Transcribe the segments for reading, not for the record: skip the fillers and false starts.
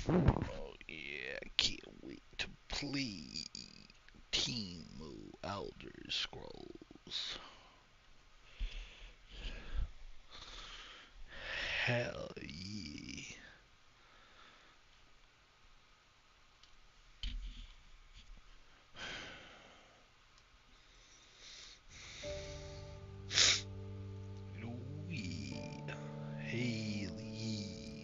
Oh yeah, I can't wait to play Temu Elder Scrolls. Hell yeah. Ooh yeah. Hell yeah.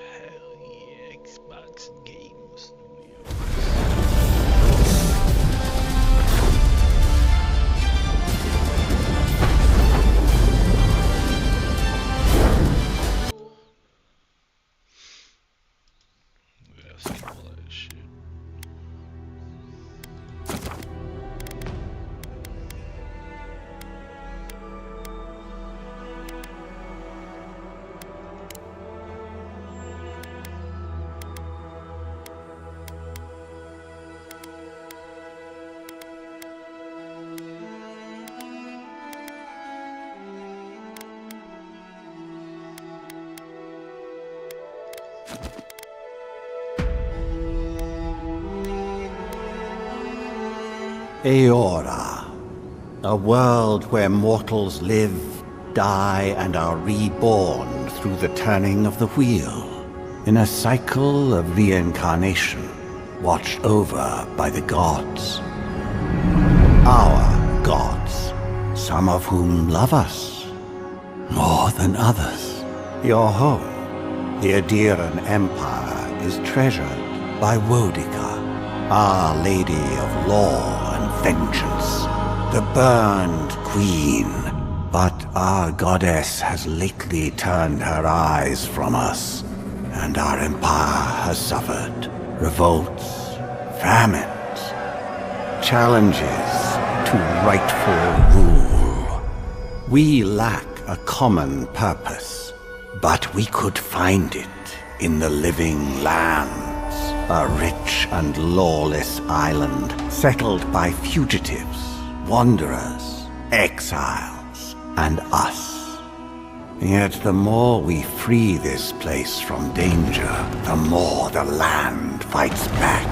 Hell yeah, Xbox Game Studios. Yeah, skip all that shit. Eora, a world where mortals live, die, and are reborn through the turning of the wheel, in a cycle of reincarnation, watched over by the gods. Our gods, some of whom love us more than others. Your home, the Adiran Empire, is treasured by Wodica, Our Lady of Law and Vengeance, the Burned Queen. But our goddess has lately turned her eyes from us, and our empire has suffered revolts, famines, challenges to rightful rule. We lack a common purpose, but we could find it in the living lands. A rich and lawless island settled by fugitives, wanderers, exiles, and us. Yet the more we free this place from danger, the more the land fights back.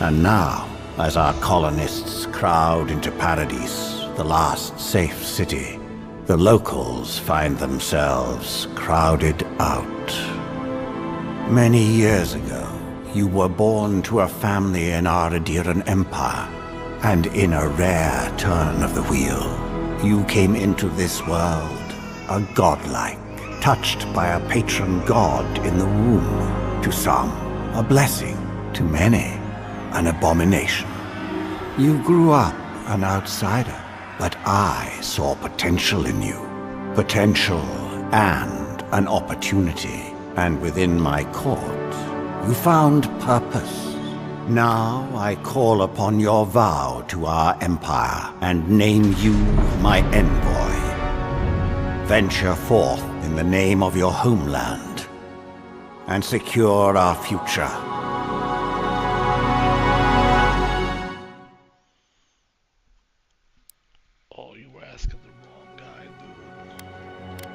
And now, as our colonists crowd into Paradise, the last safe city, the locals find themselves crowded out. Many years ago, you were born to a family in our Adiran Empire, and in a rare turn of the wheel, you came into this world, a godlike, touched by a patron god in the womb. To some, a blessing; to many, an abomination. You grew up an outsider, but I saw potential in you. Potential and an opportunity. and within my court, you found purpose. Now I call upon your vow to our empire and name you my envoy. Venture forth in the name of your homeland and secure our future. Oh, you were asking the wrong guy, dude.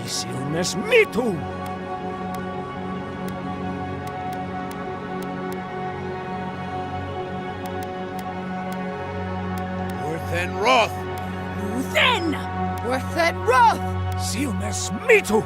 Isilmes mitu! Worthen Roth! Then! Worth and Roth! Isilmes mitu!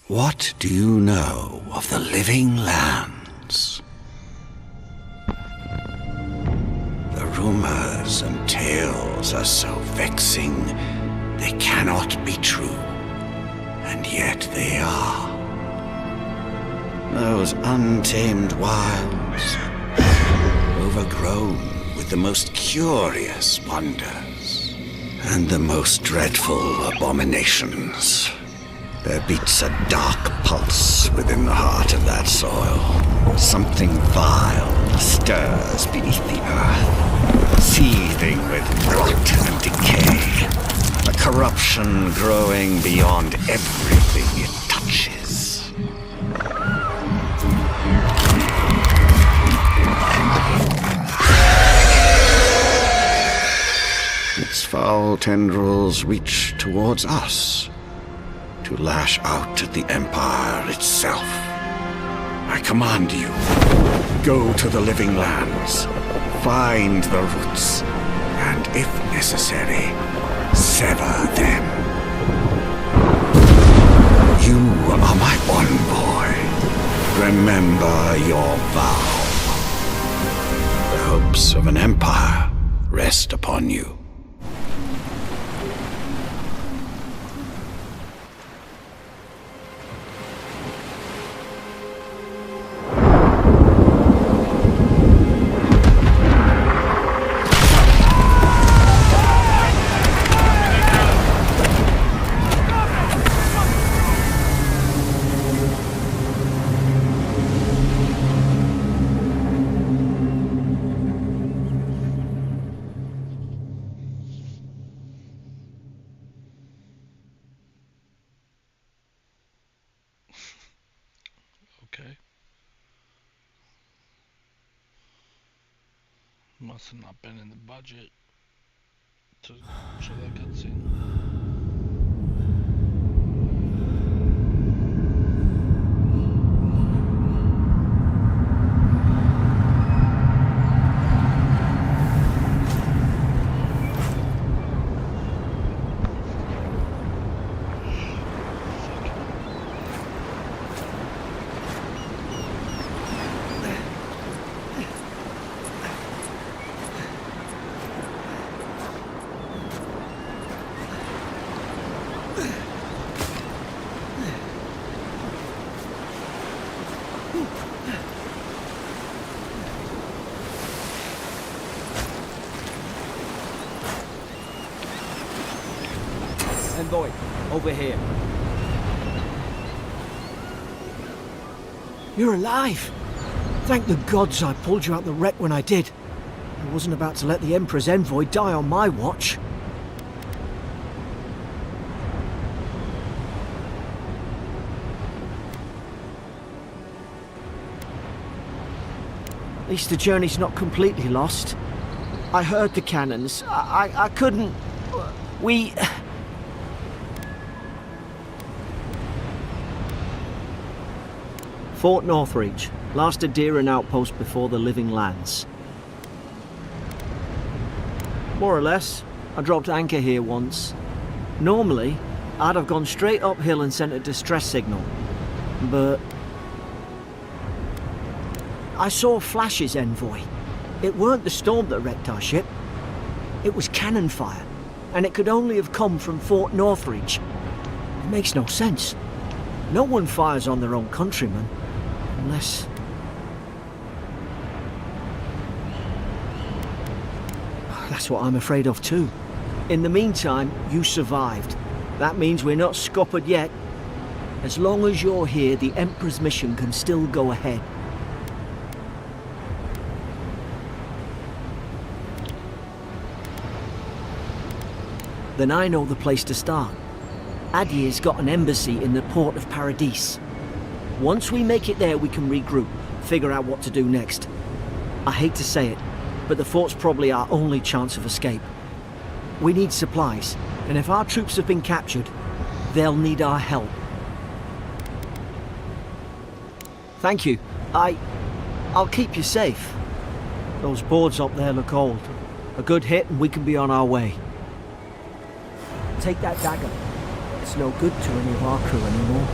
What do you know of the living lands? The rumors and tales are so vexing, they cannot be true, and yet they are. Those untamed wilds, overgrown with the most curious wonders, and the most dreadful abominations. There beats a dark pulse within the heart of that soil. Something vile stirs beneath the earth, seething with rot and decay. A corruption growing beyond everything it touches. Its foul tendrils reach towards us, to lash out at the Empire itself. I command you, go to the living lands, find the roots, and if necessary, sever them. You are my envoy. Remember your vow. The hopes of an empire rest upon you. Okay. Must have not been in the budget to show that cutscene. Envoy, over here. You're alive! Thank the gods I pulled you out the wreck when I did. I wasn't about to let the Emperor's envoy die on my watch. least the journey's not completely lost. I heard the cannons. I couldn't... We... Fort Northreach. Last Adira outpost before the Living Lands. More or less. I dropped anchor here once. Normally, I'd have gone straight uphill and sent a distress signal. But... I saw flashes, Envoy. It weren't the storm that wrecked our ship. It was cannon fire, and it could only have come from Fort Northreach. It makes no sense. No one fires on their own countrymen, unless... That's what I'm afraid of too. In the meantime, you survived. That means we're not scuppered yet. As long as you're here, the Emperor's mission can still go ahead. Then I know the place to start. Adir's got an embassy in the port of Paradis. Once we make it there, we can regroup, figure out what to do next. I hate to say it, but the fort's probably our only chance of escape. We need supplies, and if our troops have been captured, they'll need our help. Thank you. I'll keep you safe. Those boards up there look old. A good hit and we can be on our way. Take that dagger. It's no good to any of our crew anymore.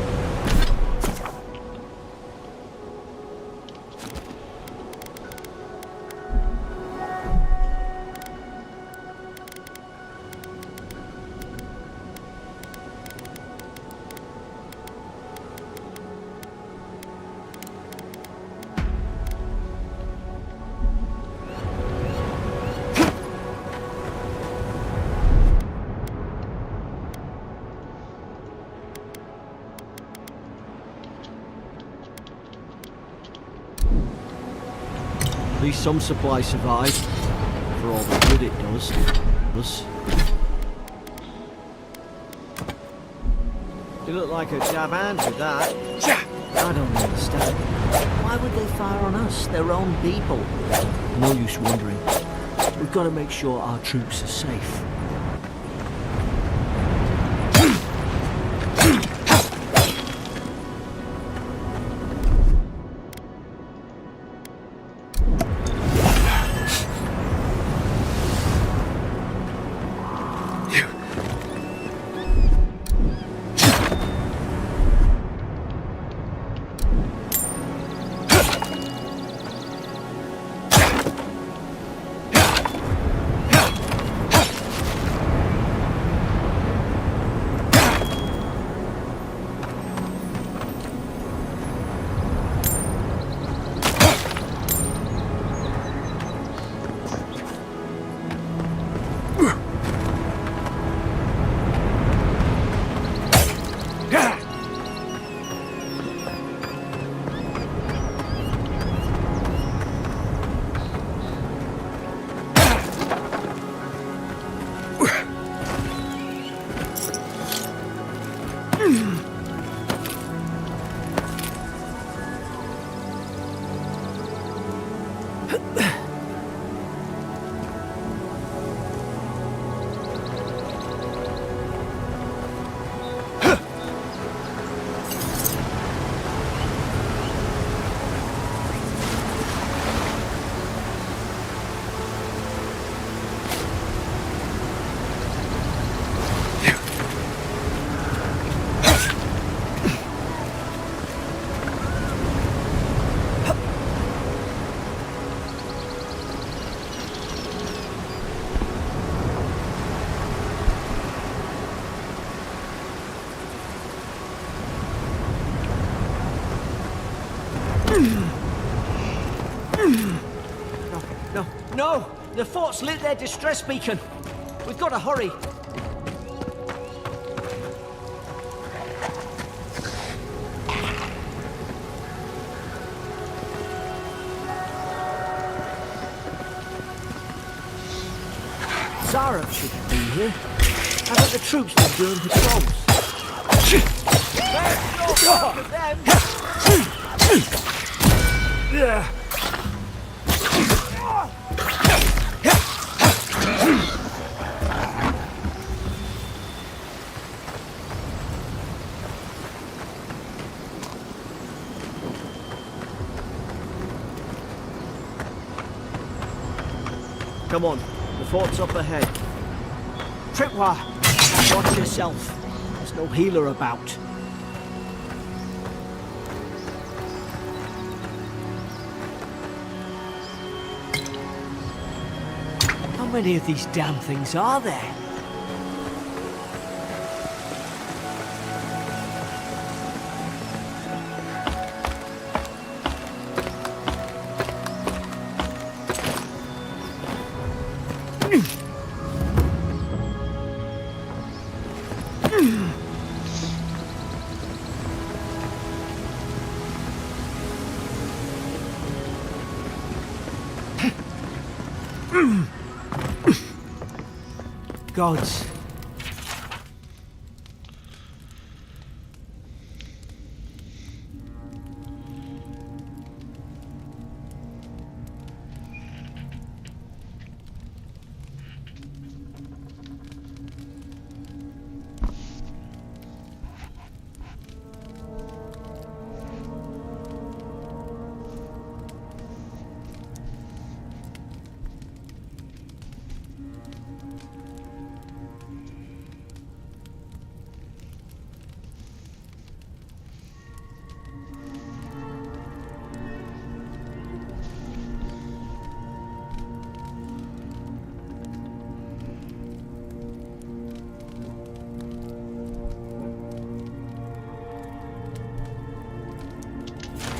At least some supply survive, for all the good it does. You look like a jab hand with that. I don't understand. Why would they fire on us, their own people? No use wondering. We've got to make sure our troops are safe. No! The fort's lit their distress beacon! We've got to hurry! Zara should have been here. How about the troops been doing patrols? There's no part of them! Come on, the fort's up ahead. Tripwire, watch yourself. There's no healer about. How many of these damn things are there? Gods.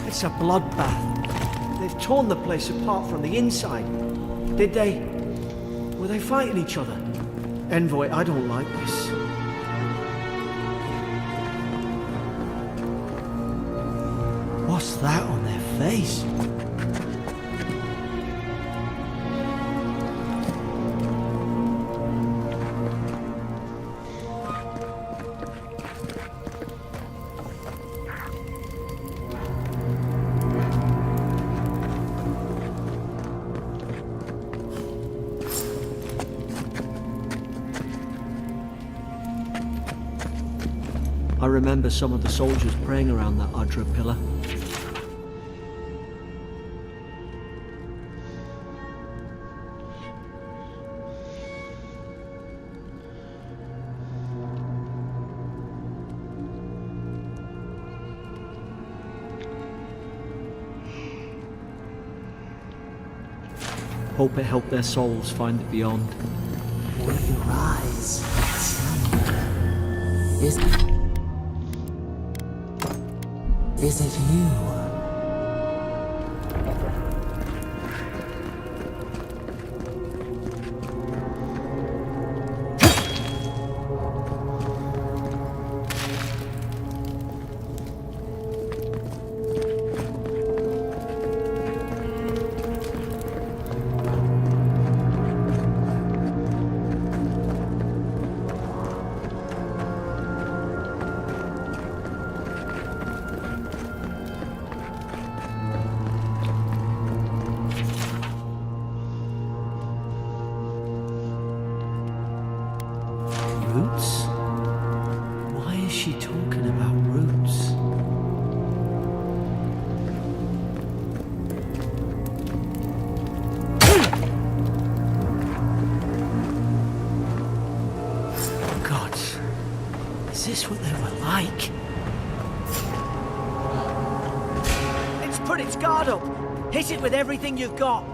It's a bloodbath. They've torn the place apart from the inside. Did they? Were they fighting each other? Envoy, I don't like this. What's that on their face? I remember some of the soldiers praying around that Adra pillar. Hope it helped their souls find the beyond. Will you rise? Is it you? Roots? Why is she talking about roots? Gods, is this what they were like? It's put its guard up. Hit it with everything you've got.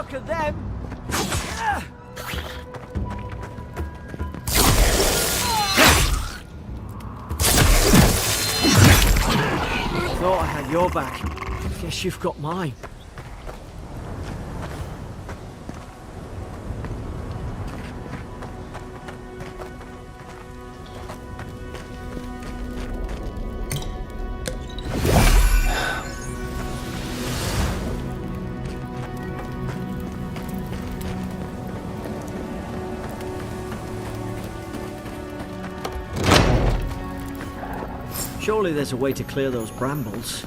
luck of them. Thought I had your back. Guess you've got mine. Surely there's a way to clear those brambles.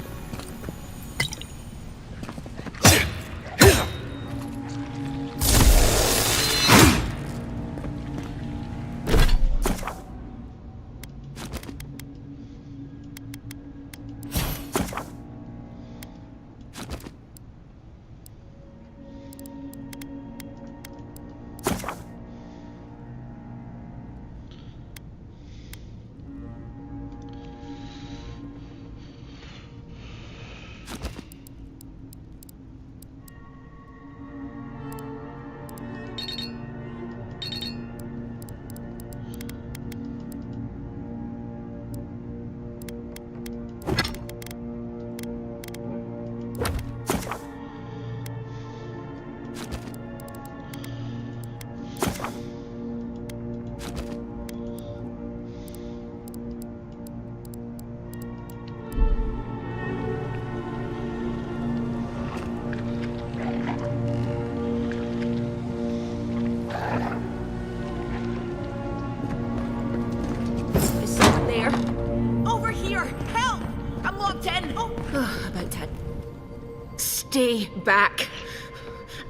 Stay back.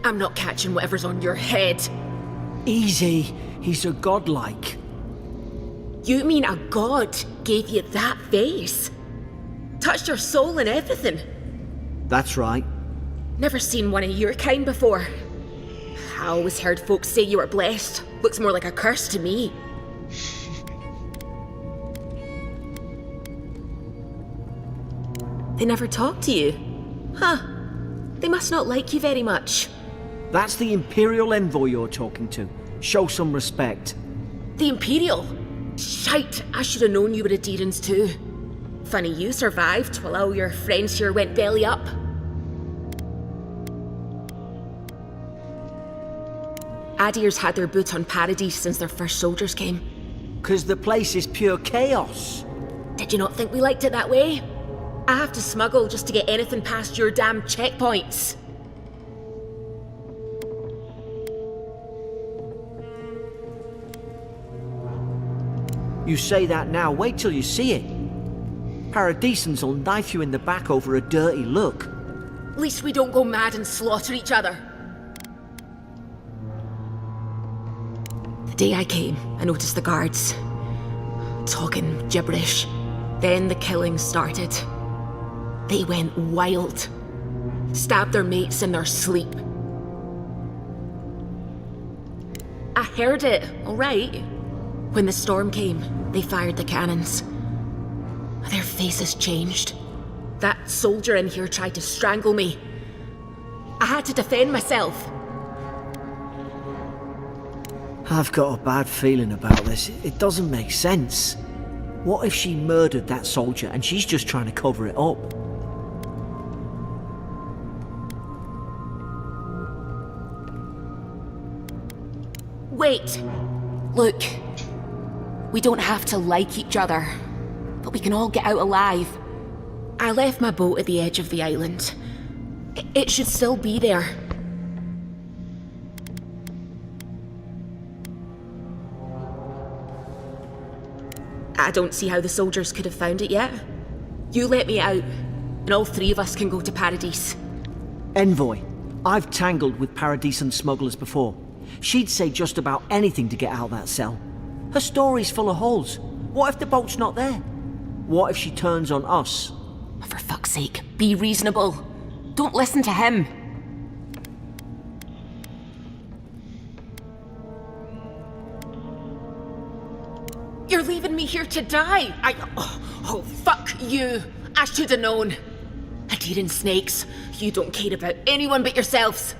I'm not catching whatever's on your head. Easy. He's a godlike. You mean a god gave you that face? Touched your soul and everything? That's right. Never seen one of your kind before. I always heard folks say you were blessed. Looks more like a curse to me. They never talk to you? Huh. They must not like you very much. That's the Imperial envoy you're talking to. Show some respect. The Imperial? Shite, I should have known you were Adherents too. Funny you survived while all your friends here went belly up. Adir's had their boot on Paradise since their first soldiers came. 'Cause the place is pure chaos. Did you not think we liked it that way? I have to smuggle just to get anything past your damn checkpoints. You say that now, wait till you see it. Paradisans will knife you in the back over a dirty look. At least we don't go mad and slaughter each other. The day I came, I noticed the guards talking gibberish. Then the killing started. They went wild. Stabbed their mates in their sleep. I heard it, all right. When the storm came, they fired the cannons. Their faces changed. That soldier in here tried to strangle me. I had to defend myself. I've got a bad feeling about this. It doesn't make sense. What if she murdered that soldier and she's just trying to cover it up? Wait. Look. We don't have to like each other, but we can all get out alive. I left my boat at the edge of the island. It should still be there. I don't see how the soldiers could have found it yet. You let me out, and all three of us can go to Paradise. Envoy, I've tangled with Paradisan smugglers before. She'd say just about anything to get out of that cell. Her story's full of holes. What if the boat's not there? What if she turns on us? For fuck's sake, be reasonable. Don't listen to him. You're leaving me here to die. Oh, fuck you. I should have known. Adherent snakes, you don't care about anyone but yourselves.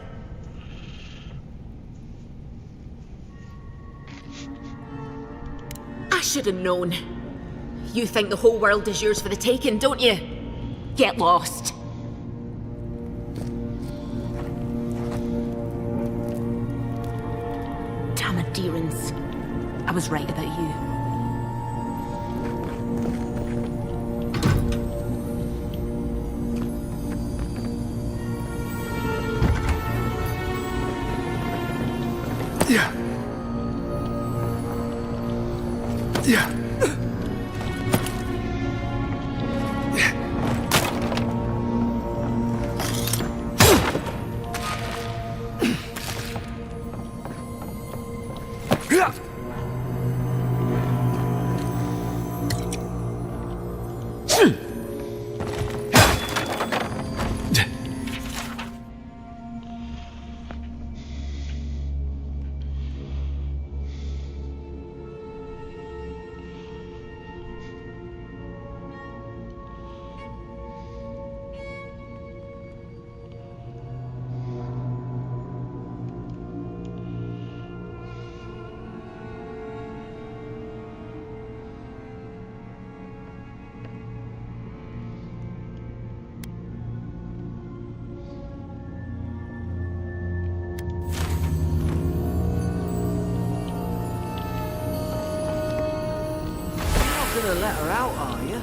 should have known. You think the whole world is yours for the taking, don't you? Get lost. Damn adherence. I was right about you. Gonna let her out, are you?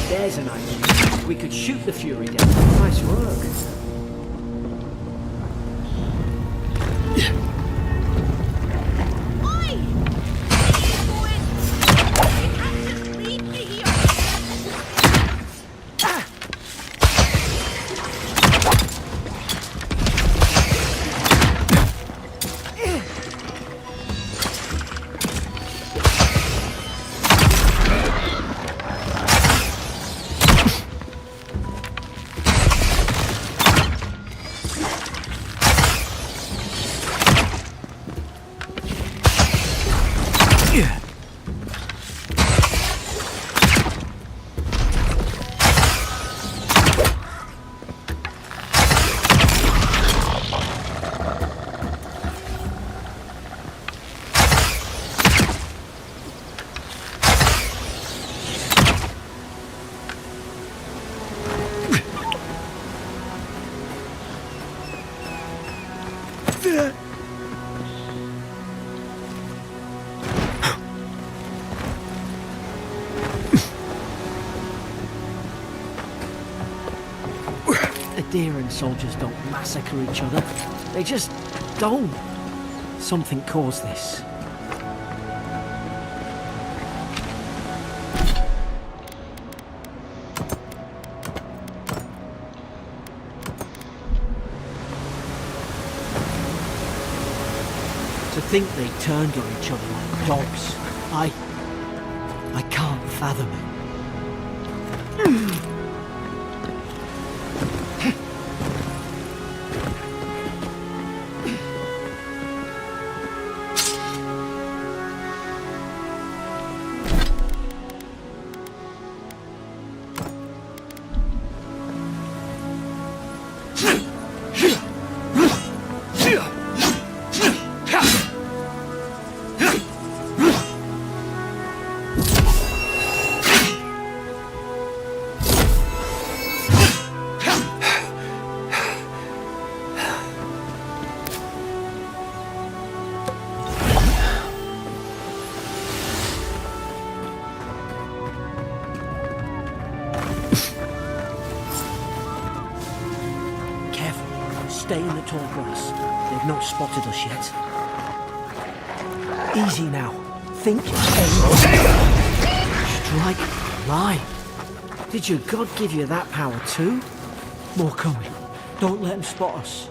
There's an idea. We could shoot the Fury down. Nice work. Adherent soldiers don't massacre each other. They just don't. Something caused this. To think they turned on each other like dogs. I can't fathom it. Stay in the tall grass. They've not spotted us yet. Easy now. Think, aim, strike, lie. Did your God give you that power too? More coming. Don't let them spot us.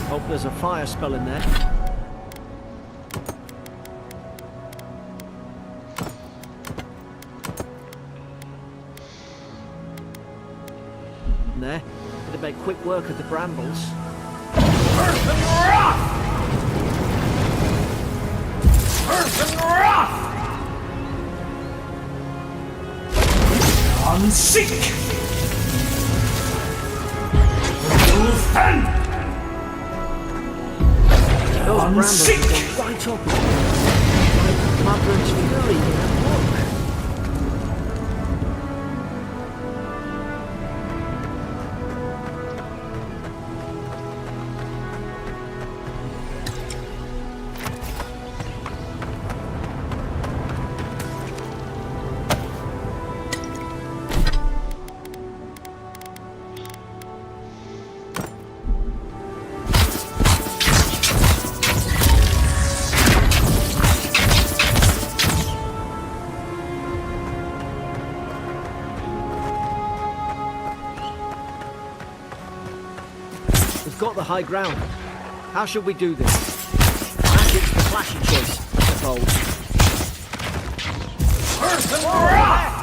Hope there's a fire spell in there. And there, it'd make quick work of the brambles. Earth and wrath! Earth and wrath! Unseek! Those brambles will go right up. Like Mother's fury in that book. We've got the high ground. How should we do this? Magic's the flashy choice, I suppose. Earth and wrath!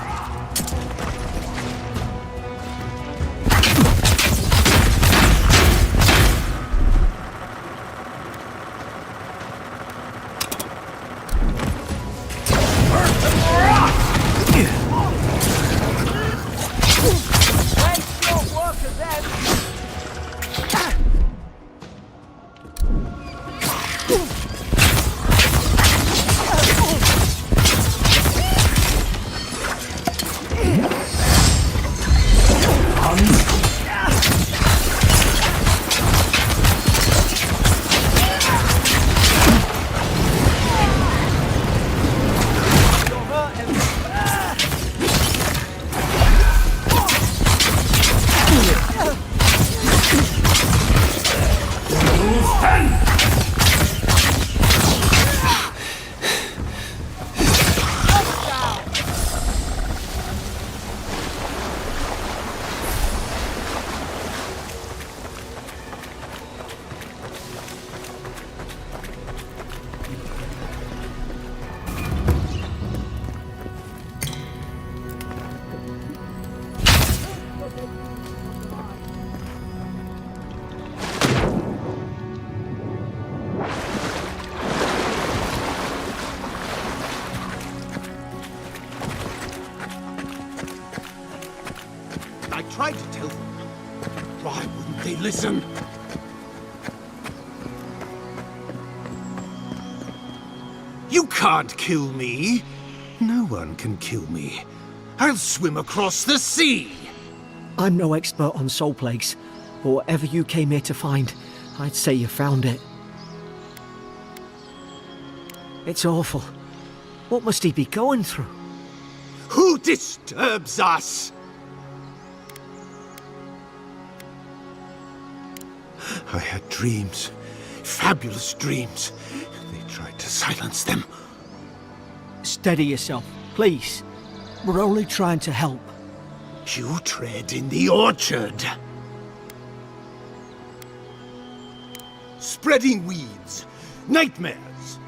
I tried to tell them. Why wouldn't they listen? You can't kill me. No one can kill me. I'll swim across the sea. I'm no expert on soul plagues, but whatever you came here to find, I'd say you found it. It's awful. What must he be going through? Who disturbs us? I had dreams. Fabulous dreams. They tried to silence them. Steady yourself, please. We're only trying to help. You tread in the orchard. Spreading weeds. Nightmares.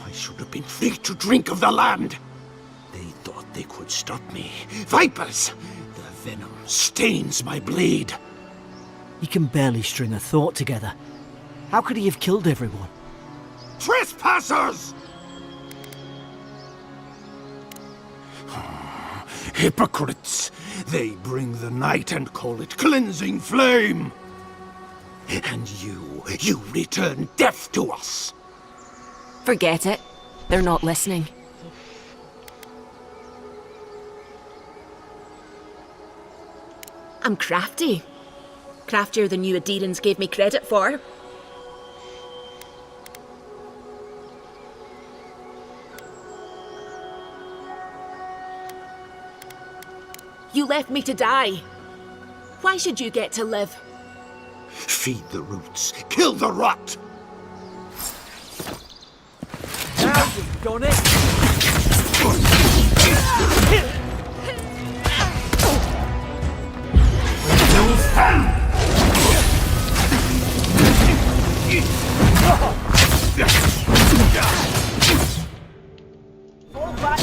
I should have been free to drink of the land. They thought they could stop me. Vipers! The venom stains my blade. He can barely string a thought together. How could he have killed everyone? Trespassers! Hypocrites! They bring the night and call it cleansing flame! And you return death to us! Forget it. They're not listening. I'm crafty. Craftier than you Adirans gave me credit for. You left me to die. Why should you get to live? Feed the roots, kill the rot! Now you've done it! Fall back!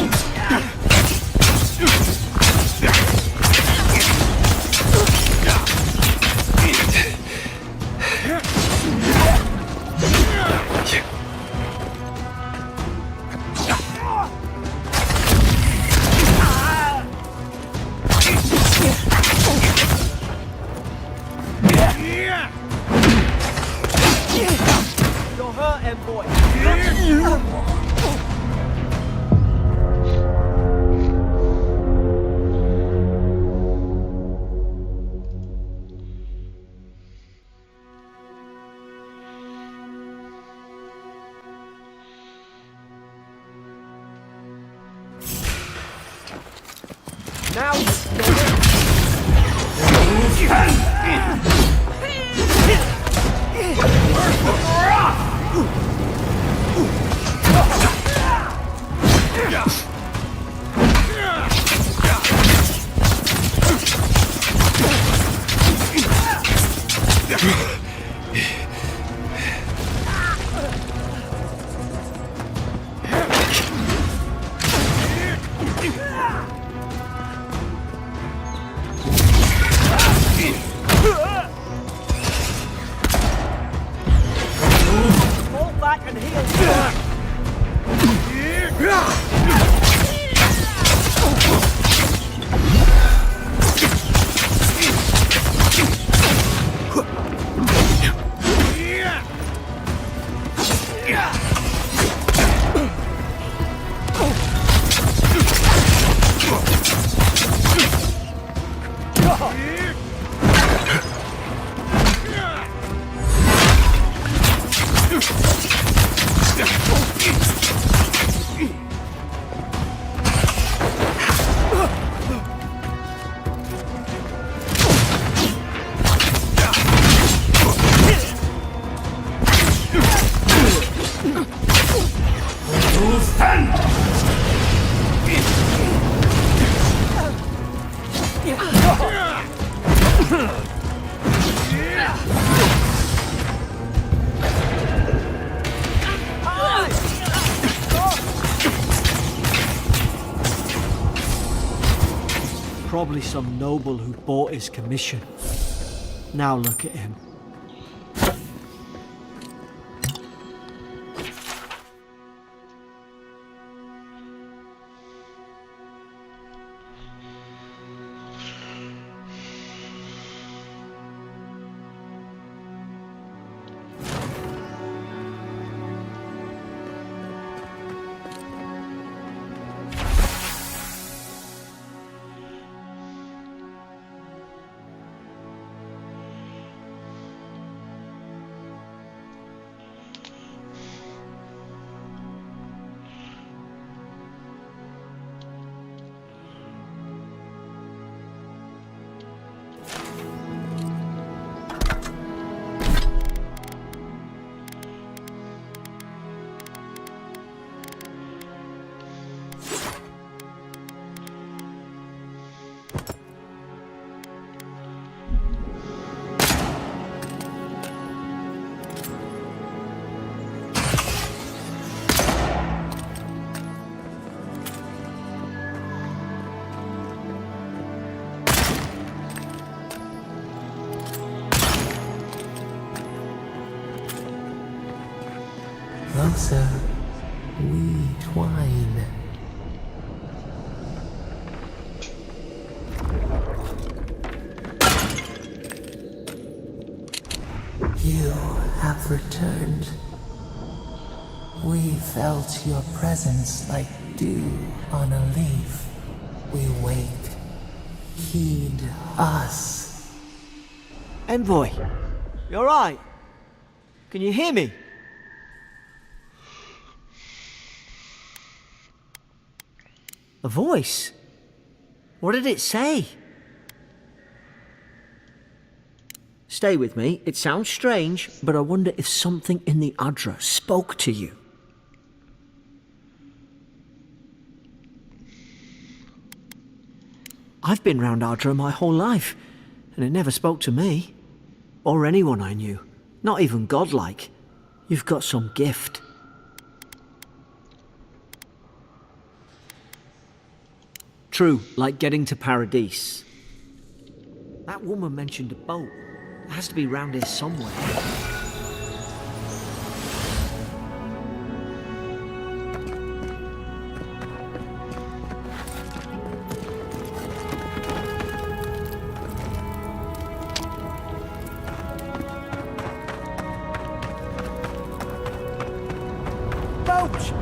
You're hurt, Envoy. Now you've done it. Fall back and heal. Probably some noble who bought his commission. Now look at him. Closer, we twine. You have returned. We felt your presence like dew on a leaf. We wake. Heed us. Envoy, you alright? Can you hear me? A voice? What did it say? Stay with me. It sounds strange, but I wonder if something in the Adra spoke to you. I've been round Adra my whole life, and it never spoke to me. Or anyone I knew. Not even godlike. You've got some gift. True, like getting to Paradise. That woman mentioned a boat. It has to be round here somewhere. Boat!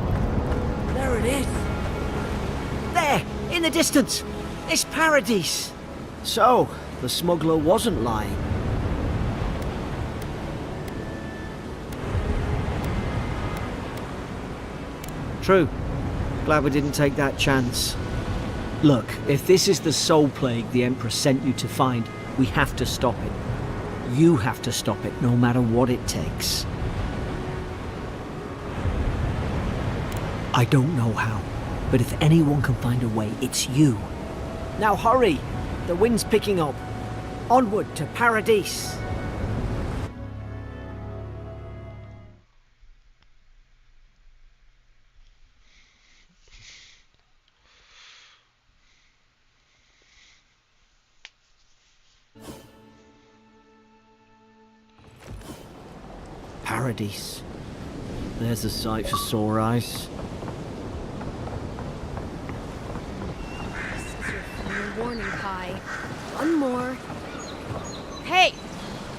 There it is. There! In the distance! It's Paradise! So, the smuggler wasn't lying. True. Glad we didn't take that chance. Look, if this is the soul plague the Emperor sent you to find, we have to stop it. You have to stop it, no matter what it takes. I don't know how, but if anyone can find a way, it's you. Now hurry! The wind's picking up. Onward to Paradise! Paradise. There's a sight for sore eyes. This is your final warning, Kai. One more. Hey!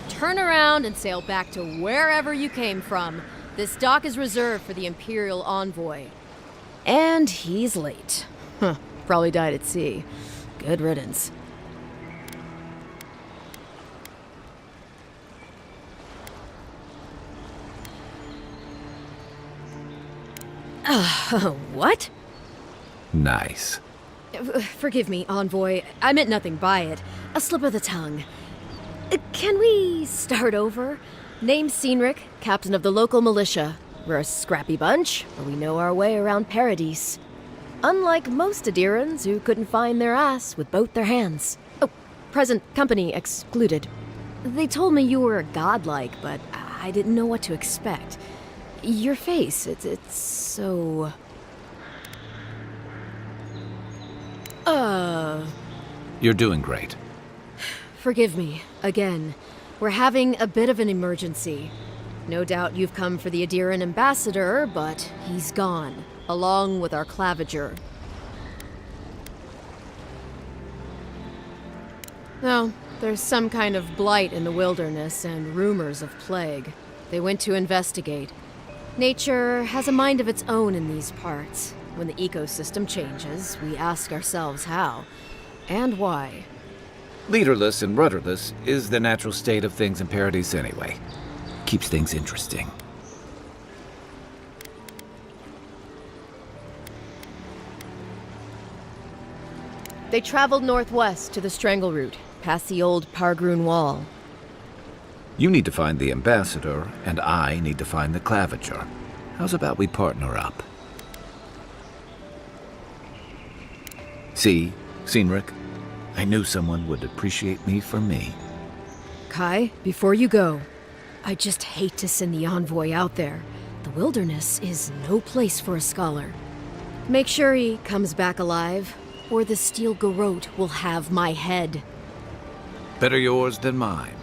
Turn around and sail back to wherever you came from. This dock is reserved for the Imperial Envoy. And he's late. Huh. Probably died at sea. Good riddance. What? Nice. Forgive me, Envoy. I meant nothing by it. A slip of the tongue. Can we start over? Name's Cynric, captain of the local militia. We're a scrappy bunch, but we know our way around Paradise. Unlike most Adirans who couldn't find their ass with both their hands. Oh, present company excluded. They told me you were godlike, but I didn't know what to expect. Your face, it's so... You're doing great. Forgive me, again. We're having a bit of an emergency. No doubt you've come for the Adiran ambassador, but he's gone, along with our claviger. No, there's some kind of blight in the wilderness and rumors of plague. They went to investigate. Nature has a mind of its own in these parts. When the ecosystem changes, we ask ourselves how and why. Leaderless and rudderless is the natural state of things in Paradise anyway. Keeps things interesting. They traveled northwest to the Strangle Route, past the old Pargroon Wall. You need to find the ambassador, and I need to find the claviger. How's about we partner up? See, Cynric, I knew someone would appreciate me for me. Kai, before you go, I just hate to send the envoy out there. The wilderness is no place for a scholar. Make sure he comes back alive, or the Steel Garrote will have my head. Better yours than mine.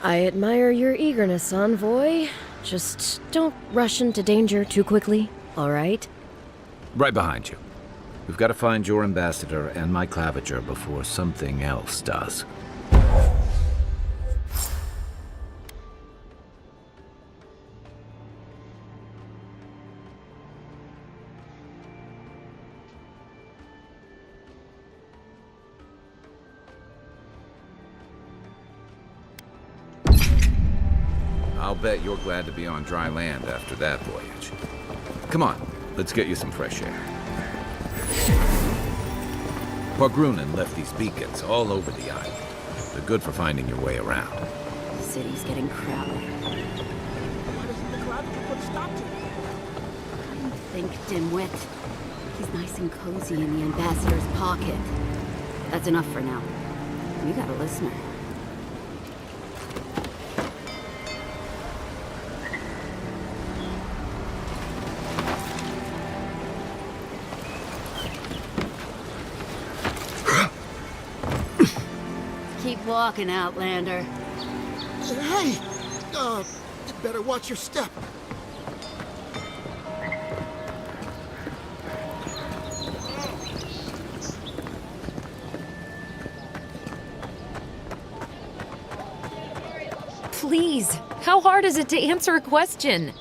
I admire your eagerness, envoy. Just don't rush into danger too quickly, all right? Right behind you. We've got to find your ambassador and my claviger before something else does. I'll bet you're glad to be on dry land after that voyage. Come on, let's get you some fresh air. Pargrunen left these beacons all over the island. They're good for finding your way around. The city's getting crowded. Why doesn't the claviger put a stop to it? Think, dimwit. He's nice and cozy in the ambassador's pocket. That's enough for now. You got a listener. Keep walking, Outlander. Hey! You better watch your step. Please, how hard is it to answer a question?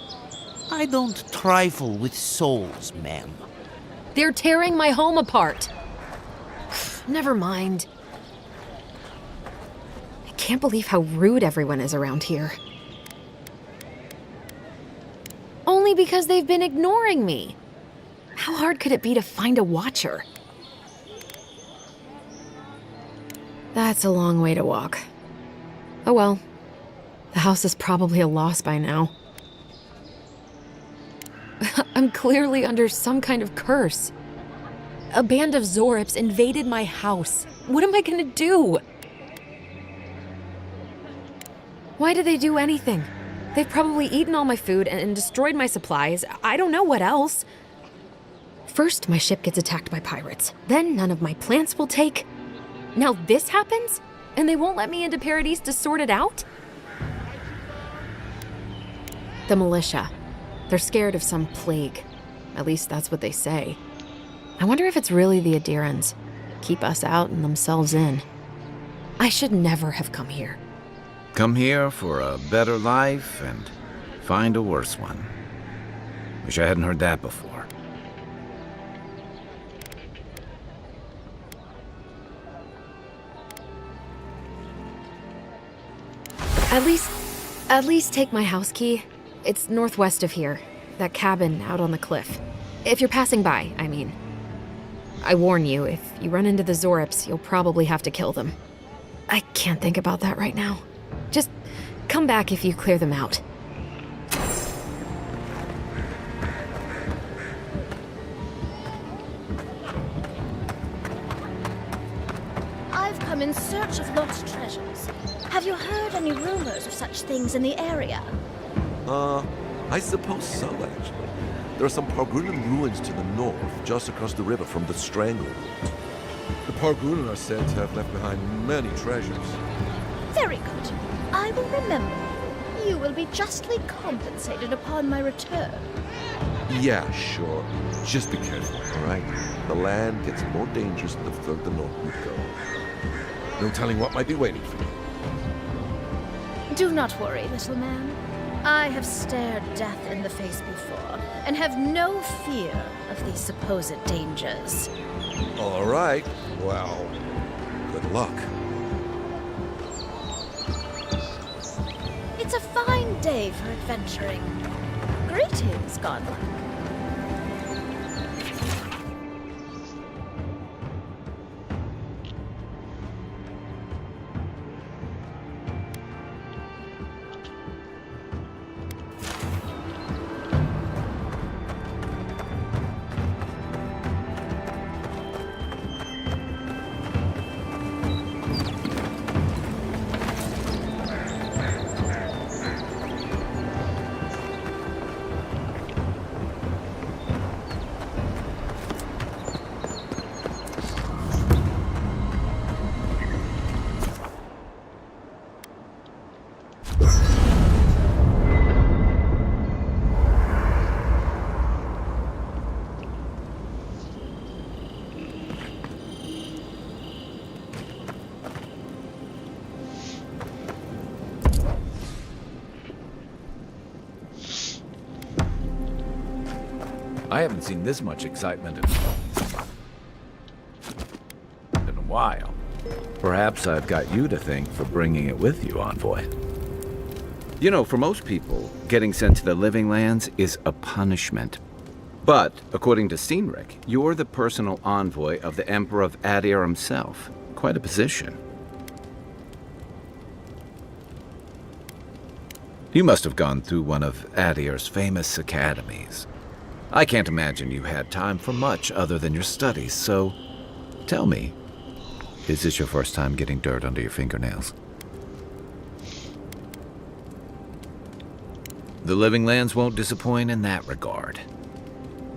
I don't trifle with souls, ma'am. They're tearing my home apart. Never mind. I can't believe how rude everyone is around here. Only because they've been ignoring me. How hard could it be to find a watcher? That's a long way to walk. Oh well. The house is probably a loss by now. I'm clearly under some kind of curse. A band of Zorips invaded my house. What am I gonna do? Why did they do anything? They've probably eaten all my food and destroyed my supplies. I don't know what else. First, my ship gets attacked by pirates. Then none of my plants will take. Now this happens? And they won't let me into Paradise to sort it out? The militia. They're scared of some plague. At least that's what they say. I wonder if it's really the Adirans. Keep us out and themselves in. I should never have come here. Come here for a better life and find a worse one. Wish I hadn't heard that before. At least take my house key. It's northwest of here. That cabin out on the cliff. If you're passing by, I mean. I warn you, if you run into the Zorips, you'll probably have to kill them. I can't think about that right now. Just come back if you clear them out. I've come in search of lost treasures. Have you heard any rumors of such things in the area? I suppose so, actually. There are some Pargunan ruins to the north, just across the river from the Stranglehold. The Pargunan are said to have left behind many treasures. Very good. I will remember. You will be justly compensated upon my return. Yeah, sure. Just be careful, all right? The land gets more dangerous the further north you go. No telling what might be waiting for you. Do not worry, little man. I have stared death in the face before, and have no fear of these supposed dangers. All right. Well, good luck. It's a fine day for adventuring. Greetings, godlike. I haven't seen this much excitement in a while. Perhaps I've got you to thank for bringing it with you, Envoy. You know, for most people, getting sent to the Living Lands is a punishment. But, according to Cynric, you're the personal envoy of the Emperor of Adir himself. Quite a position. You must have gone through one of Adir's famous academies. I can't imagine you had time for much other than your studies, so tell me, is this your first time getting dirt under your fingernails? The Living Lands won't disappoint in that regard.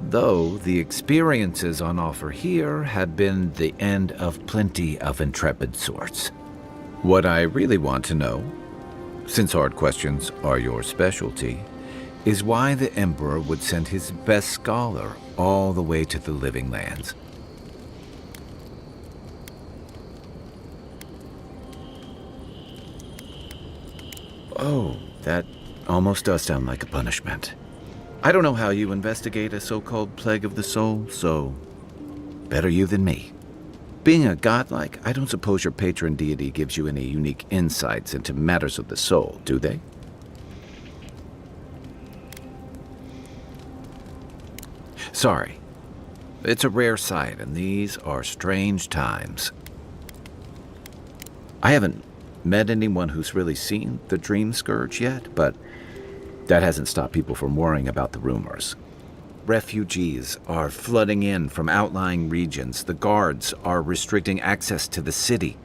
Though the experiences on offer here had been the end of plenty of intrepid sorts. What I really want to know, since hard questions are your specialty, is why the Emperor would send his best scholar all the way to the Living Lands. Oh, that almost does sound like a punishment. I don't know how you investigate a so-called plague of the soul, so better you than me. Being a godlike, I don't suppose your patron deity gives you any unique insights into matters of the soul, do they? Sorry. It's a rare sight, and these are strange times. I haven't met anyone who's really seen the Dream Scourge yet, but that hasn't stopped people from worrying about the rumors. Refugees are flooding in from outlying regions. The guards are restricting access to the city.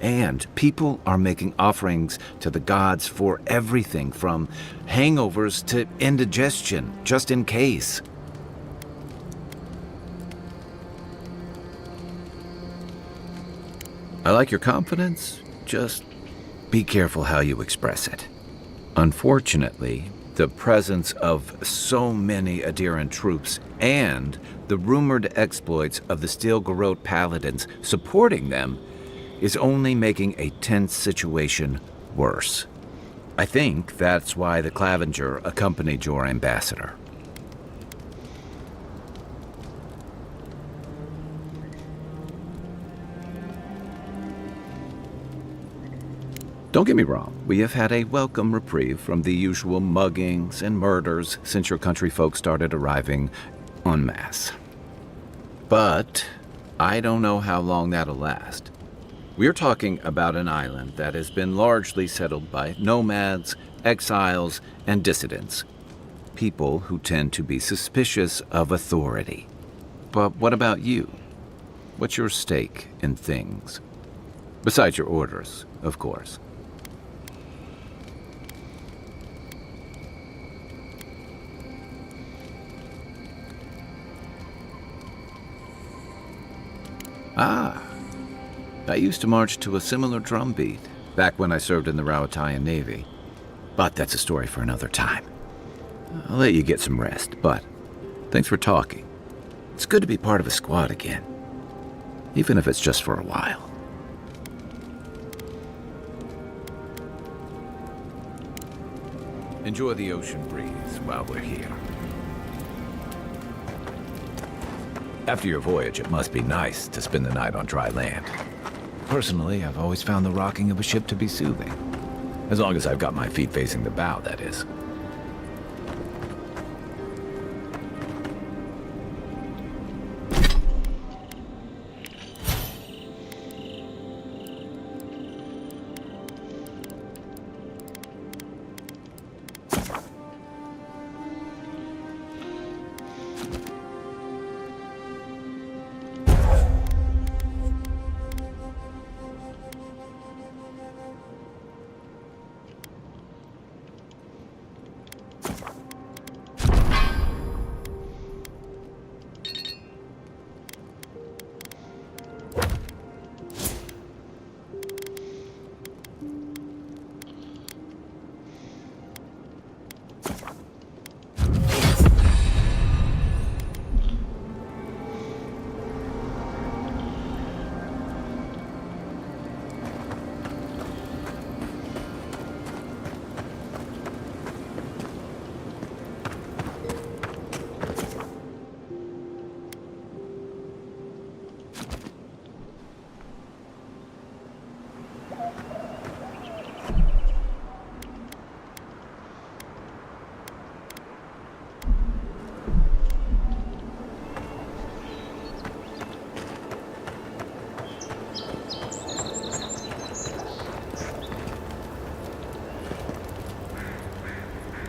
And people are making offerings to the gods for everything from hangovers to indigestion, just in case. I like your confidence, just be careful how you express it. Unfortunately, the presence of so many Adiran troops and the rumored exploits of the Steel Garrote paladins supporting them is only making a tense situation worse. I think that's why the Clavenger accompanied your ambassador. Don't get me wrong, we have had a welcome reprieve from the usual muggings and murders since your country folk started arriving en masse. But I don't know how long that'll last. We're talking about an island that has been largely settled by nomads, exiles, and dissidents. People who tend to be suspicious of authority. But what about you? What's your stake in things? Besides your orders, of course. Ah, I used to march to a similar drum beat back when I served in the Rawatayan Navy. But that's a story for another time. I'll let you get some rest, but thanks for talking. It's good to be part of a squad again, even if it's just for a while. Enjoy the ocean breeze while we're here. After your voyage, it must be nice to spend the night on dry land. Personally, I've always found the rocking of a ship to be soothing. As long as I've got my feet facing the bow, that is.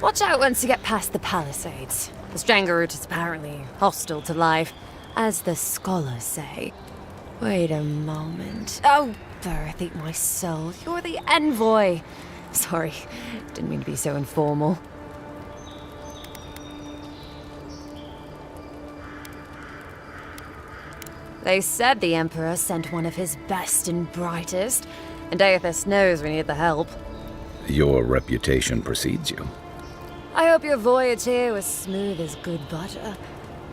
Watch out once you get past the palisades. The Stranger route is apparently hostile to life, as the scholars say. Wait a moment. Oh, Berth, eat my soul. You're the envoy. Sorry, didn't mean to be so informal. They said the Emperor sent one of his best and brightest, and Aethys knows we need the help. Your reputation precedes you. I hope your voyage here was smooth as good butter.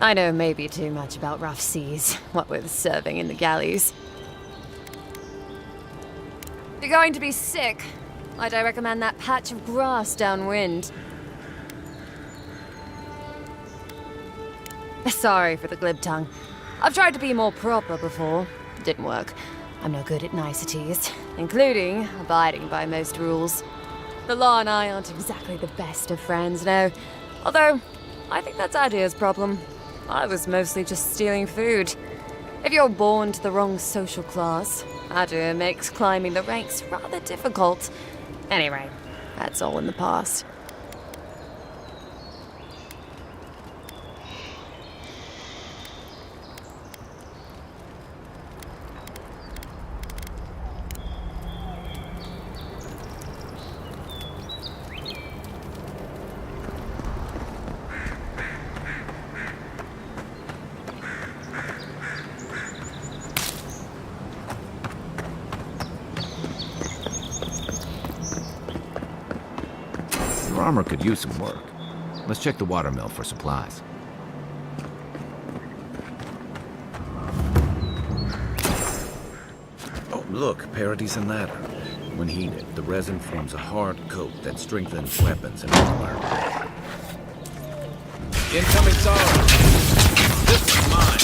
I know maybe too much about rough seas, what with serving in the galleys. If you're going to be sick, might I recommend that patch of grass downwind? Sorry for the glib tongue. I've tried to be more proper before. Didn't work. I'm no good at niceties, including abiding by most rules. The law and I aren't exactly the best of friends, no. Although, I think that's Adia's problem. I was mostly just stealing food. If you're born to the wrong social class, Adia makes climbing the ranks rather difficult. Anyway, that's all in the past. Your armor could use some work. Let's check the watermill for supplies. Oh, look, Paradise and Ladder. When heated, the resin forms a hard coat that strengthens weapons and armor. Incoming Sorrow! This one's mine!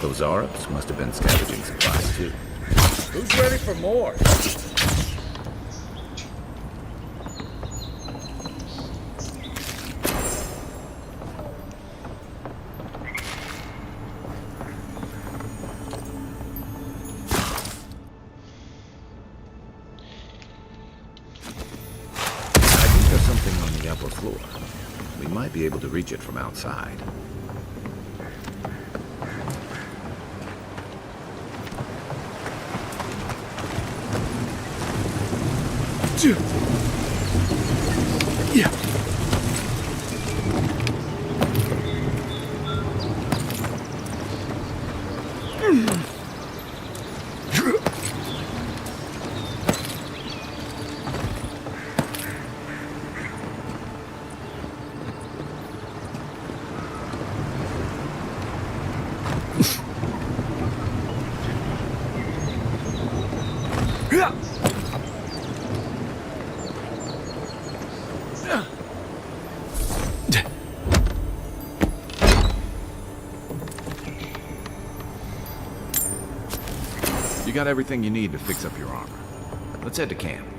Those Arabs must have been scavenging supplies, too. Who's ready for more? I think there's something on the upper floor. We might be able to reach it from outside. You got everything you need to fix up your armor. Let's head to camp.